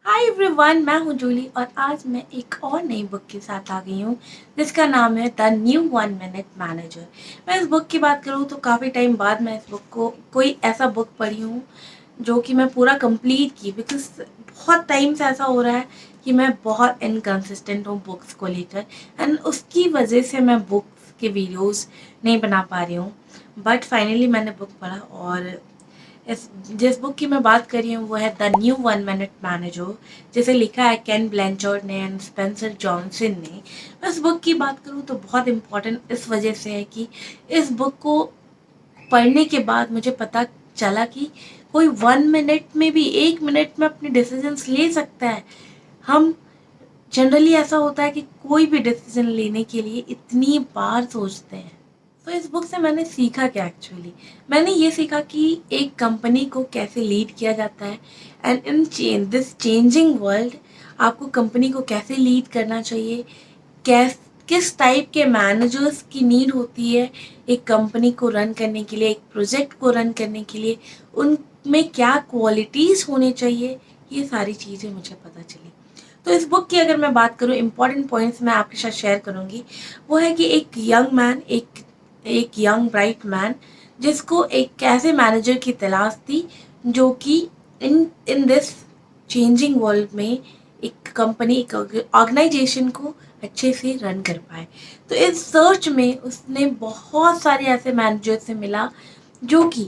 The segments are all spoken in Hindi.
हाय एवरीवन, मैं हूँ जूली और आज मैं एक और नई बुक के साथ आ गई हूँ जिसका नाम है द न्यू 1 मिनट मैनेजर। मैं इस बुक की बात करूँ तो काफ़ी टाइम बाद मैं इस बुक को कोई ऐसा बुक पढ़ी हूँ जो कि मैं पूरा कंप्लीट की, बिकॉज बहुत टाइम से ऐसा हो रहा है कि मैं बहुत इनकन्सिस्टेंट हूँ बुक्स को लेकर एंड उसकी वजह से मैं बुक्स के वीडियोस नहीं बना पा रही हूँ। बट फाइनली मैंने बुक पढ़ा और इस जिस बुक की मैं बात कर रही हूँ वो है द न्यू 1 मिनट मैनेजर, जिसे लिखा है केन ब्लैंचर्ड ने एंड स्पेंसर जॉनसन ने। मैं इस बुक की बात करूँ तो बहुत इम्पोर्टेंट इस वजह से है कि इस बुक को पढ़ने के बाद मुझे पता चला कि कोई 1 मिनट में भी 1 मिनट में अपने डिसीजंस ले सकता है। हम जनरली ऐसा होता है कि कोई भी डिसीजन लेने के लिए इतनी बार सोचते हैं। तो इस बुक से मैंने सीखा क्या एक्चुअली, मैंने ये सीखा कि एक कंपनी को कैसे लीड किया जाता है and in this changing world आपको कंपनी को कैसे लीड करना चाहिए, कैस किस टाइप के मैनेजर्स की नीड होती है एक कंपनी को रन करने के लिए, एक प्रोजेक्ट को रन करने के लिए, उनमें क्या क्वालिटीज़ होनी चाहिए, ये सारी चीज़ें मुझे पता चली। तो इस बुक की अगर मैं बात करूँ, इम्पॉर्टेंट पॉइंट्स मैं आपके साथ शेयर करूँगी। वो है कि एक यंग मैन, एक यंग ब्राइट मैन जिसको एक कैसे मैनेजर की तलाश थी जो कि इन इन दिस चेंजिंग वर्ल्ड में एक कंपनी, एक ऑर्गेनाइजेशन को अच्छे से रन कर पाए। तो इस सर्च में उसने बहुत सारे ऐसे मैनेजर से मिला जो कि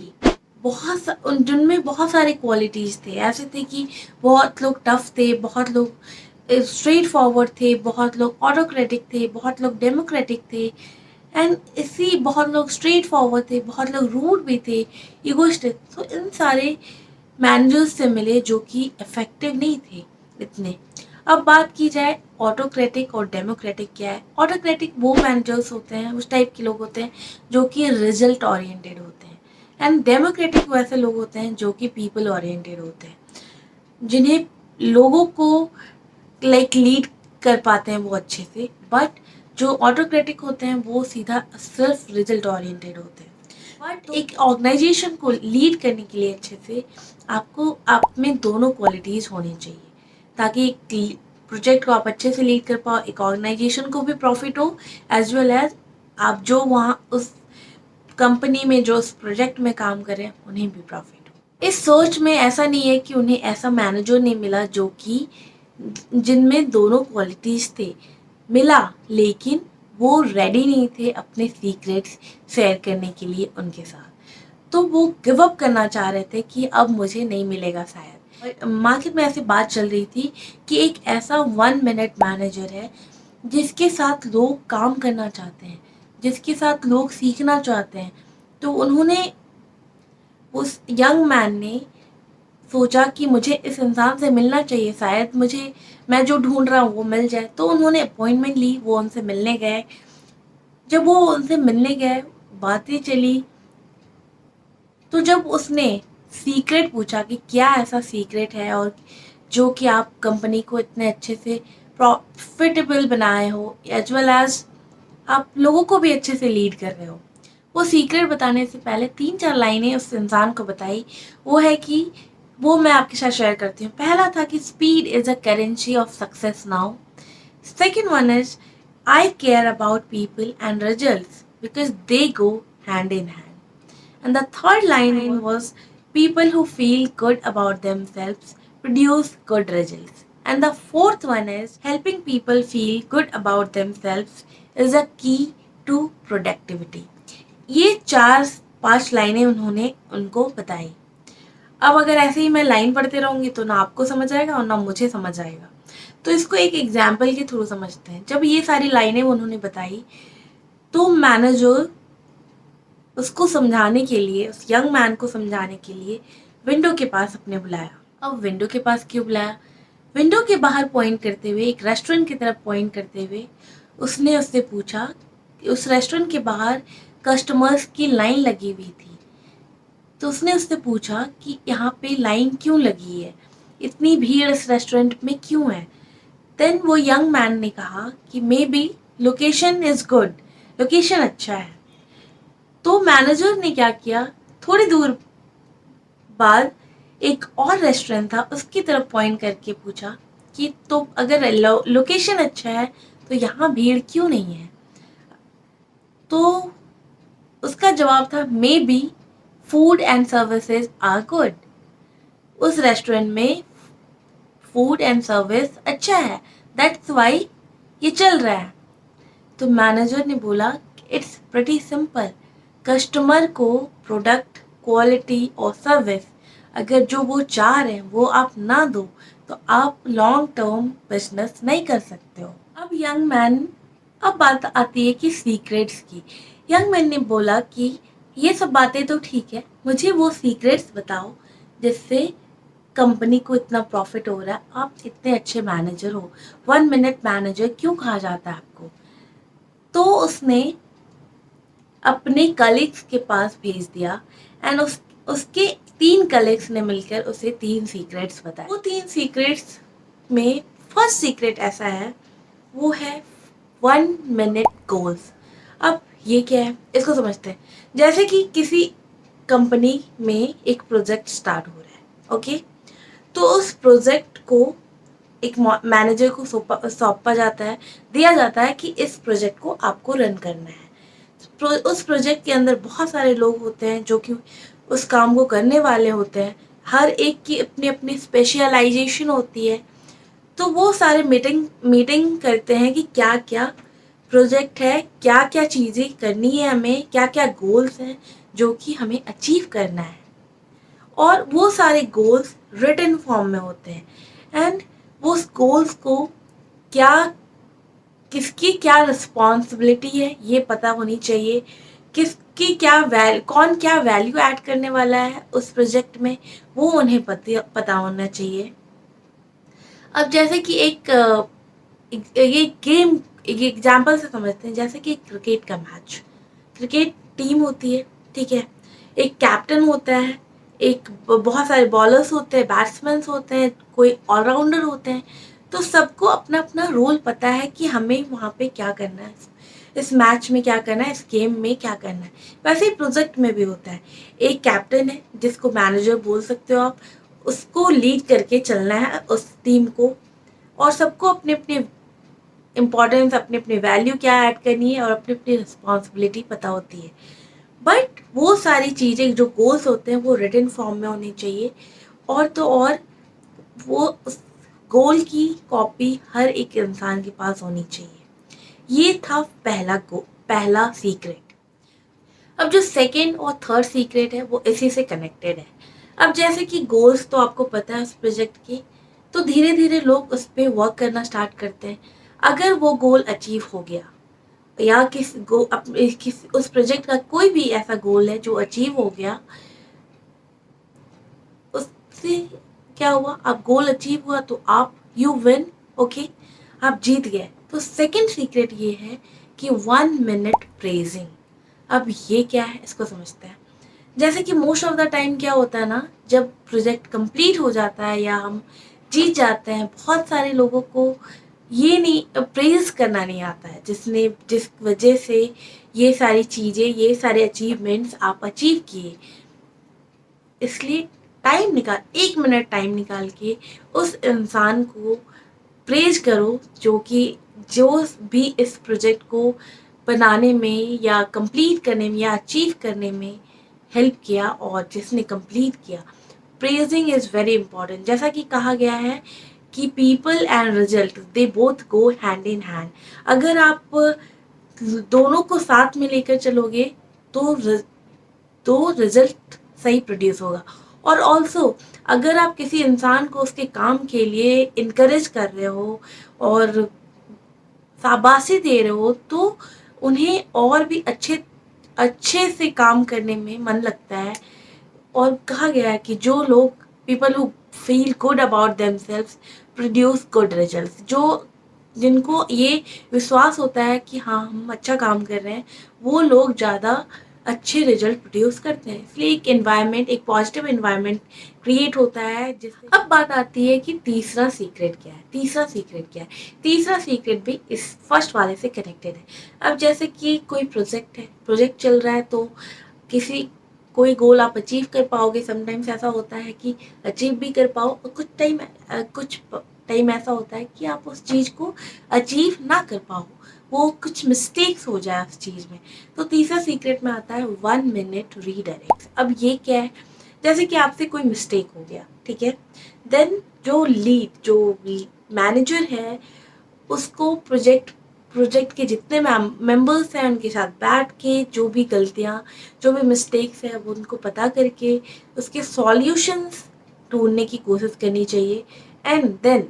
जिनमें बहुत सारे क्वालिटीज़ थे, ऐसे थे कि बहुत लोग टफ थे, बहुत लोग स्ट्रेट फॉरवर्ड थे, बहुत लोग ऑटोक्रेटिक थे, बहुत लोग डेमोक्रेटिक थे एंड इसी बहुत लोग स्ट्रेट फॉरवर्ड थे, बहुत लोग रूड भी थे, इगोइस्टिक। तो इन सारे मैनेजर्स से मिले जो कि इफेक्टिव नहीं थे इतने। अब बात की जाए ऑटोक्रेटिक और डेमोक्रेटिक क्या है। ऑटोक्रेटिक वो मैनेजर्स होते हैं, उस टाइप के लोग होते हैं जो कि रिजल्ट ओरिएंटेड होते हैं एंड डेमोक्रेटिक वैसे लोग होते हैं जो कि पीपल ओरिएंटेड होते हैं, जिन्हें लोगों को लीड कर पाते हैं वो अच्छे से। बट जो ऑटोक्रेटिक होते हैं वो सीधा सिर्फ रिजल्ट ओरिएंटेड होते हैं। बट एक ऑर्गेनाइजेशन को लीड करने के लिए अच्छे से आपको आप में दोनों क्वालिटीज़ होनी चाहिए ताकि एक प्रोजेक्ट को आप अच्छे से लीड कर पाओ, एक ऑर्गेनाइजेशन को भी प्रॉफिट हो, एज वेल एज आप जो वहाँ उस कंपनी में जो उस प्रोजेक्ट में काम करें उन्हें भी प्रॉफिट हो। इस सोच में ऐसा नहीं है कि उन्हें ऐसा मैनेजर नहीं मिला जो कि जिनमें दोनों क्वालिटीज़ थे, मिला, लेकिन वो रेडी नहीं थे अपने सीक्रेट्स शेयर करने के लिए उनके साथ। तो वो गिव अप करना चाह रहे थे कि अब मुझे नहीं मिलेगा शायद। और मार्केट में ऐसी बात चल रही थी कि एक ऐसा 1 मिनट मैनेजर है जिसके साथ लोग काम करना चाहते हैं, जिसके साथ लोग सीखना चाहते हैं। तो उन्होंने, उस यंग मैन ने सोचा कि मुझे इस इंसान से मिलना चाहिए, शायद मुझे मैं जो ढूंढ रहा हूँ वो मिल जाए। तो उन्होंने अपॉइंटमेंट ली, वो उनसे मिलने गए। जब वो उनसे मिलने गए, बातें चली, तो जब उसने सीक्रेट पूछा कि क्या ऐसा सीक्रेट है और जो कि आप कंपनी को इतने अच्छे से प्रॉफिटेबल बनाए हो, एज वेल एज आप लोगों को भी अच्छे से लीड कर रहे हो, वो सीक्रेट बताने से पहले 3-4 लाइनें उस इंसान को बताई। वो है कि वो मैं आपके साथ शेयर करती हूँ। पहला था कि speed is a currency of success now. Second one is I care about people and results because they go hand in hand. And the third line was people who feel good about themselves produce good results. And the fourth one is helping people feel good about themselves is a key to productivity. ये 4-5 लाइनें उन्होंने उनको बताई। अब अगर ऐसे ही मैं लाइन पढ़ते रहूँगी तो ना आपको समझ आएगा और ना मुझे समझ आएगा। तो इसको एक एग्जाम्पल के थ्रू समझते हैं। जब ये सारी लाइनें उन्होंने बताई तो मैनेजर उसको समझाने के लिए, उस यंग मैन को समझाने के लिए विंडो के पास अपने बुलाया। अब विंडो के पास क्यों बुलाया? विंडो के बाहर पॉइंट करते हुए, एक रेस्टोरेंट की तरफ पॉइंट करते हुए उसने उससे पूछा कि उस रेस्टोरेंट के बाहर कस्टमर्स की लाइन लगी हुई थी। तो उसने उससे पूछा कि यहाँ पे लाइन क्यों लगी है, इतनी भीड़ इस रेस्टोरेंट में क्यों है? देन वो यंग मैन ने कहा कि may be location is good, location अच्छा है। तो मैनेजर ने क्या किया, थोड़ी दूर बाद एक और रेस्टोरेंट था उसकी तरफ पॉइंट करके पूछा कि तो अगर लोकेशन अच्छा है तो यहाँ भीड़ क्यों नहीं है। तो उसका जवाब था maybe food and services are good. उस रेस्टोरेंट में फूड एंड सर्विस अच्छा है, दैट्स वाई ये चल रहा है। तो मैनेजर ने बोला इट्स प्रीटी सिंपल, कस्टमर को प्रोडक्ट क्वालिटी और सर्विस अगर जो वो चाह रहे हैं वो आप ना दो तो आप लॉन्ग टर्म बिजनेस नहीं कर सकते हो। अब बात आती है कि सीक्रेट्स की। यंग मैन ने बोला कि ये सब बातें तो ठीक है, मुझे वो सीक्रेट्स बताओ जिससे कंपनी को इतना प्रॉफिट हो रहा है, आप इतने अच्छे मैनेजर हो, 1 मिनट मैनेजर क्यों कहा जाता है आपको। तो उसने अपने कलीग्स के पास भेज दिया एंड उसके 3 कलीग्स ने मिलकर उसे 3 सीक्रेट्स बताए। वो 3 सीक्रेट्स में फर्स्ट सीक्रेट ऐसा है, वो है 1 मिनट गोल्स। अब ये क्या है इसको समझते हैं। जैसे कि किसी कंपनी में एक प्रोजेक्ट स्टार्ट हो रहा है, ओके, तो उस प्रोजेक्ट को एक मैनेजर को सौंपा जाता है, दिया जाता है कि इस प्रोजेक्ट को आपको रन करना है। उस प्रोजेक्ट के अंदर बहुत सारे लोग होते हैं जो कि उस काम को करने वाले होते हैं, हर एक की अपनी अपनी स्पेशलाइजेशन होती है। तो वो सारे मीटिंग करते हैं कि क्या क्या प्रोजेक्ट है, क्या क्या चीज़ें करनी है हमें, क्या क्या गोल्स हैं जो कि हमें अचीव करना है। और वो सारे गोल्स रिटन फॉर्म में होते हैं एंड वो गोल्स को क्या किसकी क्या रिस्पॉन्सिबिलिटी है ये पता होनी चाहिए, किसकी कौन क्या वैल्यू ऐड करने वाला है उस प्रोजेक्ट में, वो उन्हें पता होना चाहिए। अब जैसे कि ये गेम एक एग्जाम्पल से समझते हैं, जैसे कि क्रिकेट का मैच, क्रिकेट टीम होती है, ठीक है, एक कैप्टन होता है, एक बहुत सारे बॉलर्स होते हैं, बैट्समैन होते हैं, कोई ऑलराउंडर होते हैं। तो सबको अपना अपना रोल पता है कि हमें वहाँ पे क्या करना है, इस मैच में क्या करना है, इस गेम में क्या करना है। वैसे ही प्रोजेक्ट में भी होता है, एक कैप्टन है जिसको मैनेजर बोल सकते हो आप, उसको लीड करके चलना है उस टीम को, और सबको अपने अपने इम्पोर्टेंस, अपनी अपनी वैल्यू क्या ऐड करनी है और अपनी अपनी रिस्पॉन्सिबिलिटी पता होती है। बट वो सारी चीज़ें जो गोल्स होते हैं वो रिटन फॉर्म में होनी चाहिए, और तो और वो उस गोल की कॉपी हर एक इंसान के पास होनी चाहिए। ये था पहला सीक्रेट। अब जो सेकेंड और थर्ड सीक्रेट है वो इसी से कनेक्टेड है। अब जैसे कि गोल्स तो आपको पता है उस प्रोजेक्ट की, तो धीरे धीरे लोग उस पर वर्क करना स्टार्ट करते हैं। अगर वो गोल अचीव हो गया या उस प्रोजेक्ट का कोई भी ऐसा गोल है जो अचीव हो गया, उससे क्या हुआ, आप गोल अचीव हुआ तो आप यू विन, ओके, आप जीत गए। तो सेकंड सीक्रेट ये है कि 1 मिनट प्रेजिंग। अब ये क्या है इसको समझते हैं। जैसे कि मोस्ट ऑफ द टाइम क्या होता है ना, जब प्रोजेक्ट कंप्लीट हो जाता है या हम जीत जाते हैं, बहुत सारे लोगों को ये नहीं प्रेज करना नहीं आता है, जिस वजह से ये सारी चीज़ें, ये सारे अचीवमेंट्स आप अचीव किए। इसलिए 1 मिनट टाइम निकाल के उस इंसान को प्रेज करो जो भी इस प्रोजेक्ट को बनाने में या कंप्लीट करने में या अचीव करने में हेल्प किया और जिसने कंप्लीट किया। Praising is very important. जैसा कि कहा गया है कि people and result they both go hand in hand. अगर आप दोनों को साथ में लेकर चलोगे तो रिजल्ट सही प्रोड्यूस होगा। और ऑल्सो अगर आप किसी इंसान को उसके काम के लिए इनकरेज कर रहे हो और शाबाशी दे रहे हो तो उन्हें और भी अच्छे से काम करने में मन लगता है। और कहा गया है कि जो लोग people who feel good about themselves produce good results. जिनको ये विश्वास होता है कि हाँ हम अच्छा काम कर रहे हैं, वो लोग ज़्यादा अच्छे रिजल्ट प्रोड्यूस करते हैं। इसलिए एक पॉजिटिव इन्वायरमेंट क्रिएट होता है जिससे। अब बात आती है कि तीसरा सीक्रेट क्या है। तीसरा सीक्रेट भी इस फर्स्ट वाले से कनेक्टेड है। अब जैसे कि कोई प्रोजेक्ट चल रहा है, तो किसी कोई गोल आप अचीव कर पाओगे। समटाइम्स ऐसा होता है कि अचीव भी कर पाओ, और कुछ टाइम ऐसा होता है कि आप उस चीज़ को अचीव ना कर पाओ, वो कुछ मिस्टेक्स हो जाए उस चीज़ में। तो तीसरा सीक्रेट में आता है 1 मिनट रीडायरेक्ट। अब ये क्या है, जैसे कि आपसे कोई मिस्टेक हो गया, ठीक है, देन जो मैनेजर है उसको प्रोजेक्ट के जितने मेंबर्स हैं उनके साथ बैठ के जो भी गलतियाँ, जो भी मिस्टेक्स हैं वो उनको पता करके उसके सॉल्यूशंस ढूंढने की कोशिश करनी चाहिए। एंड देन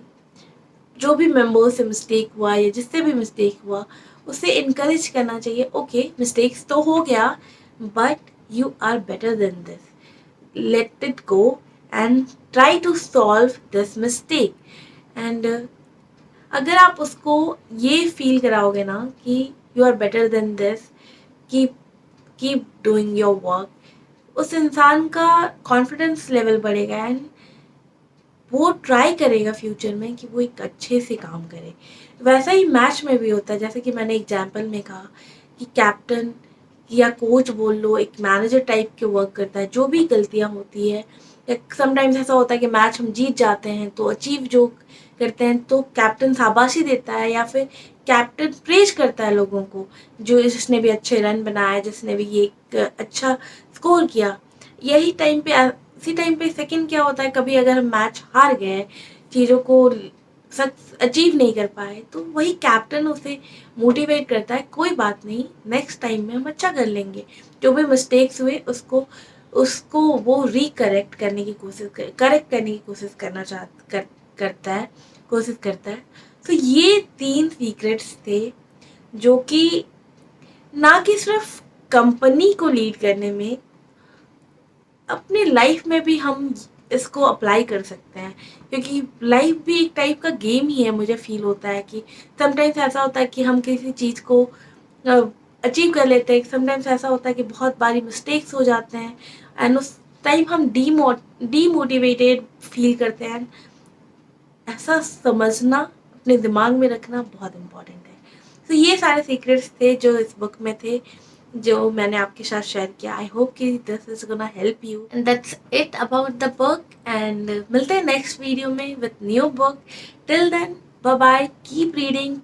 जो भी मेंबर से मिस्टेक हुआ या जिससे भी मिस्टेक हुआ उसे इनकरेज करना चाहिए, ओके मिस्टेक्स तो हो गया but you are better than this, let it go and try to solve this mistake। and अगर आप उसको ये फील कराओगे ना कि you are better than this, keep keep doing your work, उस इंसान का कॉन्फिडेंस लेवल बढ़ेगा एंड वो ट्राई करेगा फ्यूचर में कि वो एक अच्छे से काम करे। वैसा ही मैच में भी होता है, जैसे कि मैंने एग्जाम्पल में कहा कि कैप्टन या कोच बोल लो, एक मैनेजर टाइप के वर्क करता है, जो भी गलतियां होती है। समटाइम्स ऐसा होता है कि मैच हम जीत जाते हैं तो अचीव जो करते हैं तो कैप्टन शाबाशी देता है या फिर कैप्टन प्रेज करता है लोगों को, जो जिसने भी अच्छे रन बनाए, जिसने भी ये एक अच्छा स्कोर किया। यही टाइम पे इसी टाइम पे सेकंड क्या होता है, कभी अगर हम मैच हार गए, चीज़ों को सच अचीव नहीं कर पाए, तो वही कैप्टन उसे मोटिवेट करता है, कोई बात नहीं नेक्स्ट टाइम में हम अच्छा कर लेंगे। जो भी मिस्टेक्स हुए उसको उसको वो करेक्ट करने की कोशिश करता है, कोशिश करता है। तो ये 3 सीक्रेट्स थे जो कि ना कि सिर्फ कंपनी को लीड करने में, अपने लाइफ में भी हम इसको अप्लाई कर सकते हैं, क्योंकि लाइफ भी एक टाइप का गेम ही है। मुझे फील होता है कि समटाइम्स ऐसा होता है कि हम किसी चीज़ को अचीव कर लेते हैं, समटाइम्स ऐसा होता है कि बहुत बारी मिस्टेक्स हो जाते हैं एंड उस टाइम हम डीमोटिवेटेड फील करते हैं। ऐसा समझना, अपने दिमाग में रखना बहुत इम्पोर्टेंट है। तो ये सारे सीक्रेट्स थे जो इस बुक में थे, जो मैंने आपके साथ शेयर किया। आई होप कि this is gonna help you and that's it about the book. एंड मिलते हैं नेक्स्ट वीडियो में with new book. Till then bye bye, keep reading.